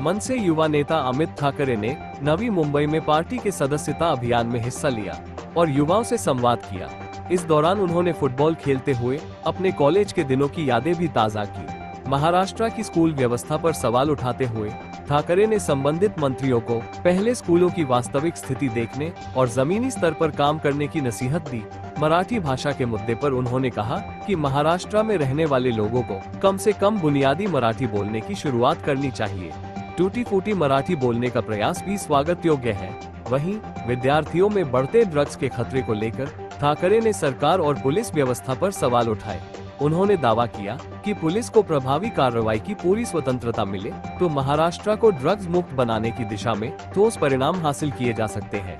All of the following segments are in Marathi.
मनसे युवा नेता अमित ठाकरे ने नवी मुंबई में पार्टी के सदस्यता अभियान में हिस्सा लिया और युवाओं से संवाद किया। इस दौरान उन्होंने फुटबॉल खेलते हुए अपने कॉलेज के दिनों की यादें भी ताज़ा की। महाराष्ट्र की स्कूल व्यवस्था पर सवाल उठाते हुए ठाकरे ने संबंधित मंत्रियों को पहले स्कूलों की वास्तविक स्थिति देखने और जमीनी स्तर पर काम करने की नसीहत दी। मराठी भाषा के मुद्दे पर उन्होंने कहा कि महाराष्ट्र में रहने वाले लोगों को कम से कम बुनियादी मराठी बोलने की शुरुआत करनी चाहिए। टूटी फूटी मराठी बोलने का प्रयास भी स्वागत योग्य है। वहीं विद्यार्थियों में बढ़ते ड्रग्स के खतरे को लेकर ठाकरे ने सरकार और पुलिस व्यवस्था पर सवाल उठाए। उन्होंने दावा किया कि पुलिस को प्रभावी कार्रवाई की पूरी स्वतंत्रता मिले तो महाराष्ट्र को ड्रग्स मुक्त बनाने की दिशा में ठोस परिणाम हासिल किए जा सकते हैं।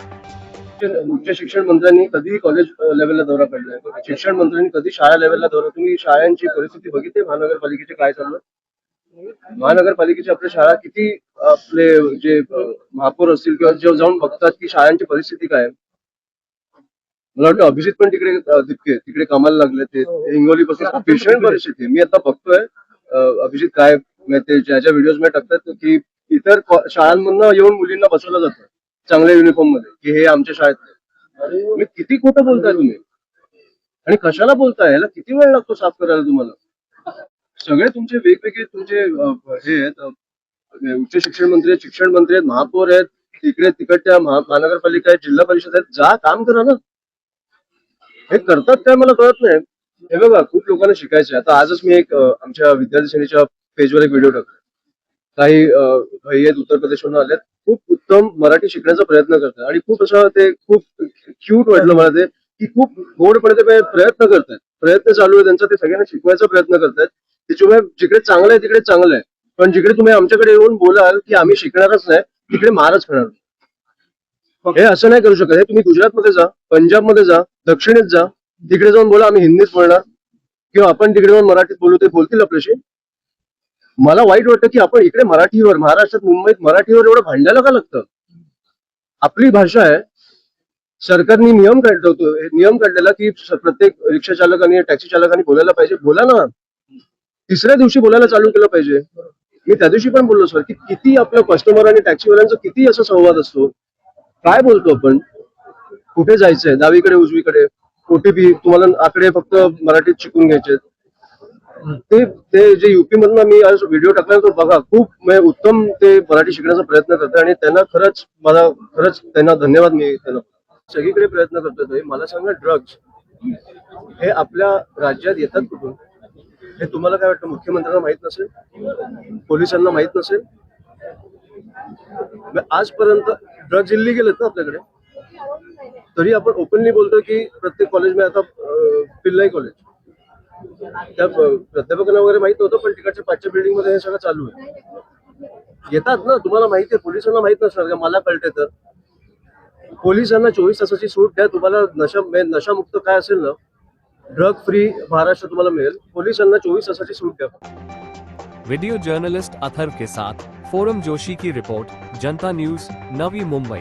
उच्च शिक्षण मंत्र्यांनी कधी कॉलेज लेवलला दौरा काढलाय, शिक्षण मंत्र्यांनी कधी शाळा लेवलला दौरा, तुम्ही शाळांची परिस्थिती बघितली महानगरपालिकेचे काय चालू आहे? महानगरपालिकेची आपल्या शाळा किती आपले जे महापौर असतील किंवा जे जाऊन बघतात की शाळांची परिस्थिती काय आहे. मला वाटतं अभिजित पण तिकडे कामाला लागले, ते हिंगोली पासून खूप भीषण परिस्थिती मी आता बघतोय. अभिजित काय ते ज्याच्या व्हिडिओज मध्ये टाकतात की इतर शाळांमधनं येऊन मुलींना बसवलं जातं चांगल्या युनिफॉर्म मध्ये की हे आमच्या शाळेत. मी किती खोटं बोलताय तुम्ही आणि कशाला बोलताय? याला किती वेळ लागतो साफ करायला तुम्हाला? सगळे तुमचे वेगवेगळे तुमचे हे आहेत, उच्च शिक्षण मंत्री आहेत, महापौर आहेत, तिकडच्या महानगरपालिका आहेत, जिल्हा परिषद आहेत, जा काम करा ना. हे करतात काय मला कळत नाही. हे बघा खूप लोकांना शिकायचं. आता आजच मी एक आमच्या विद्यार्थी सेनेच्या पेजवर एक व्हिडिओ टाकला. काही भाई आहेत उत्तर प्रदेशवरून आलेत, खूप उत्तम मराठी शिकण्याचा प्रयत्न करतात आणि खूप असं ते खूप क्यूट वाटलं मला ते की खूप गोडपणे ते प्रयत्न करतात. प्रयत्न चालू आहे त्यांचा, ते सगळ्यांना शिकवायचा प्रयत्न करतात. त्याच्यामुळे जिकडे चांगलं आहे तिकडे चांगलं आहे, पण जिकडे तुम्ही आमच्याकडे येऊन बोलाल की आम्ही शिकणारच नाही तिकडे मारच खाणार. हे असं नाही करू शकत. हे तुम्ही गुजरातमध्ये जा, पंजाबमध्ये जा, दक्षिणेत जा, तिकडे जाऊन बोला आम्ही हिंदीत बोलणार किंवा आपण तिकडे जाऊन मराठीत बोलू, ते बोलतील आपल्याशी. मला वाईट वाटतं की आपण इकडे मराठीवर, महाराष्ट्रात मुंबईत मराठीवर एवढं भांडायला का लागतं? आपली भाषा आहे. सरकारने नियम काढलेला की प्रत्येक रिक्षा चालक आणि टॅक्सी चालकांनी बोलायला पाहिजे. बोला ना. तिसऱ्या दिवशी बोलायला चालू केलं पाहिजे. मी त्या दिवशी पण बोललो सर की किती आपल्या कस्टमर आणि टॅक्सीवाल्यांचा किती असा संवाद असतो. काय बोलतो आपण? कुठे जायचंय, डावीकडे उजवीकडे, ओटीपी, तुम्हाला आकडे फक्त मराठीत शिकून घ्यायचे. ते जे युपी मधनं मी आज व्हिडिओ टाकला तो बघा, खूप उत्तम ते मराठी शिकण्याचा प्रयत्न करतात आणि त्यांना खरंच त्यांना धन्यवाद. मी त्यांना सगळीकडे प्रयत्न करतोय. मला सांगा, ड्रग्ज हे आपल्या राज्यात येतात कुठून? हे तुम्हाला काय वाटतं? मुख्यमंत्र्यांना माहित नसेल? पोलिसांना माहित नसेल? आजपर्यंत ड्रग्ज इल्लीगल आहेत ना आपल्याकडे, तरी आपण ओपनली बोलतोय की प्रत्येक कॉलेजमध्ये आता पिल्लाई कॉलेज, त्या प्राध्यापकांना वगैरे माहित नव्हतं, पण तिकडच्या 5च्या बिल्डिंग मध्ये हे सगळं चालू आहे. येतात ना, तुम्हाला माहिती आहे. पोलिसांना माहित नसणार का? मला कळते तर पोलिसांना 24 तासाची सूट द्या. तुम्हाला नशामुक्त काय असेल ना, ड्रग फ्री महाराष्ट्र तुम्हाला मिळेल. पोलिसांना 24 तासाची सूट द्या. वीडियो जर्नलिस्ट अथर्व के साथ फोरम जोशी की रिपोर्ट, जनता न्यूज, नवी मुंबई।